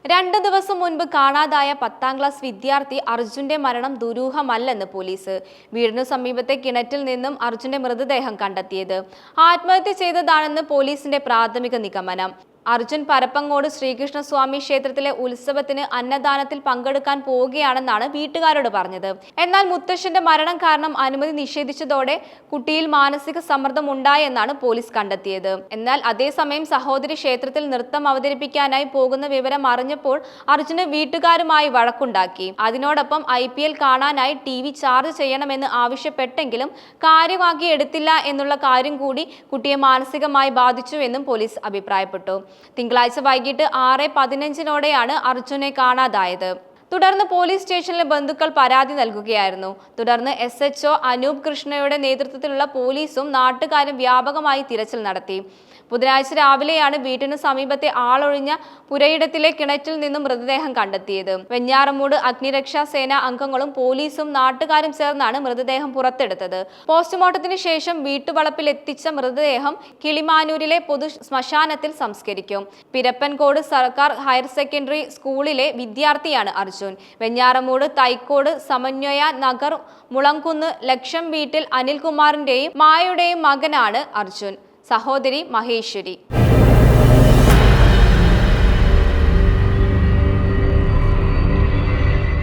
2 ദിവസം മുൻപ് കാണാതായ 10ാം ക്ലാസ് വിദ്യാർത്ഥി അർജുന്റെ മരണം ദുരൂഹമല്ലെന്ന് പോലീസ്. വീടിനു സമീപത്തെ കിണറ്റിൽ നിന്നും അർജുന്റെ മൃതദേഹം കണ്ടെത്തിയത് ആത്മഹത്യ ചെയ്തതാണെന്ന് പോലീസിന്റെ പ്രാഥമിക നിഗമനം. അർജുൻ പരപ്പങ്ങോട് ശ്രീകൃഷ്ണസ്വാമി ക്ഷേത്രത്തിലെ ഉത്സവത്തിന് അന്നദാനത്തിൽ പങ്കെടുക്കാൻ പോവുകയാണെന്നാണ് വീട്ടുകാരോട് പറഞ്ഞത്. എന്നാൽ മുത്തശ്ശന്റെ മരണം കാരണം അനുമതി നിഷേധിച്ചതോടെ കുട്ടിയിൽ മാനസിക സമ്മർദ്ദം ഉണ്ടായെന്നാണ് പോലീസ് കണ്ടെത്തിയത്. എന്നാൽ അതേസമയം സഹോദരി ക്ഷേത്രത്തിൽ നൃത്തം അവതരിപ്പിക്കാനായി പോകുന്ന വിവരം അറിഞ്ഞപ്പോൾ അർജുന് വീട്ടുകാരുമായി വഴക്കുണ്ടാക്കി. അതിനോടൊപ്പം IPL കാണാനായി TV ചാർജ് ചെയ്യണമെന്ന് ആവശ്യപ്പെട്ടെങ്കിലും കാര്യമാക്കിയെടുത്തില്ല എന്നുള്ള കാര്യം കൂടി കുട്ടിയെ മാനസികമായി ബാധിച്ചുവെന്നും പോലീസ് അഭിപ്രായപ്പെട്ടു. തിങ്കളാഴ്ച വൈകിട്ട് 6:15-നോടെയാണ് അർജുനെ കാണാതായത്. തുടർന്ന് പോലീസ് സ്റ്റേഷനിലെ ബന്ധുക്കൾ പരാതി നൽകുകയായിരുന്നു. തുടർന്ന് SHO അനൂപ് കൃഷ്ണയുടെ നേതൃത്വത്തിലുള്ള പോലീസും നാട്ടുകാരും വ്യാപകമായി തിരച്ചിൽ നടത്തി. ബുധനാഴ്ച രാവിലെയാണ് വീട്ടിന് സമീപത്തെ ആളൊഴിഞ്ഞ പുരയിടത്തിലെ കിണറ്റിൽ നിന്നും മൃതദേഹം കണ്ടെത്തിയത്. വെഞ്ഞാറമൂട് അഗ്നിരക്ഷാ സേന അംഗങ്ങളും പോലീസും നാട്ടുകാരും ചേർന്നാണ് മൃതദേഹം പുറത്തെടുത്തത്. പോസ്റ്റ്മോർട്ടത്തിന് ശേഷം വീട്ടുവളപ്പിൽ എത്തിച്ച മൃതദേഹം കിളിമാനൂരിലെ പൊതു ശ്മശാനത്തിൽ സംസ്കരിക്കും. പിരപ്പൻകോട് സർക്കാർ ഹയർ സെക്കൻഡറി സ്കൂളിലെ വിദ്യാർത്ഥിയാണ് അർജുൻ. വെഞ്ഞാറമൂട് തൈക്കോട് സമന്വയ നഗർ മുളങ്കുന്ന് ലക്ഷം വീട്ടിൽ അനിൽകുമാറിന്റെയും മായയുടെയും മകനാണ് അർജുൻ. സഹോദരി മഹേശ്വരി.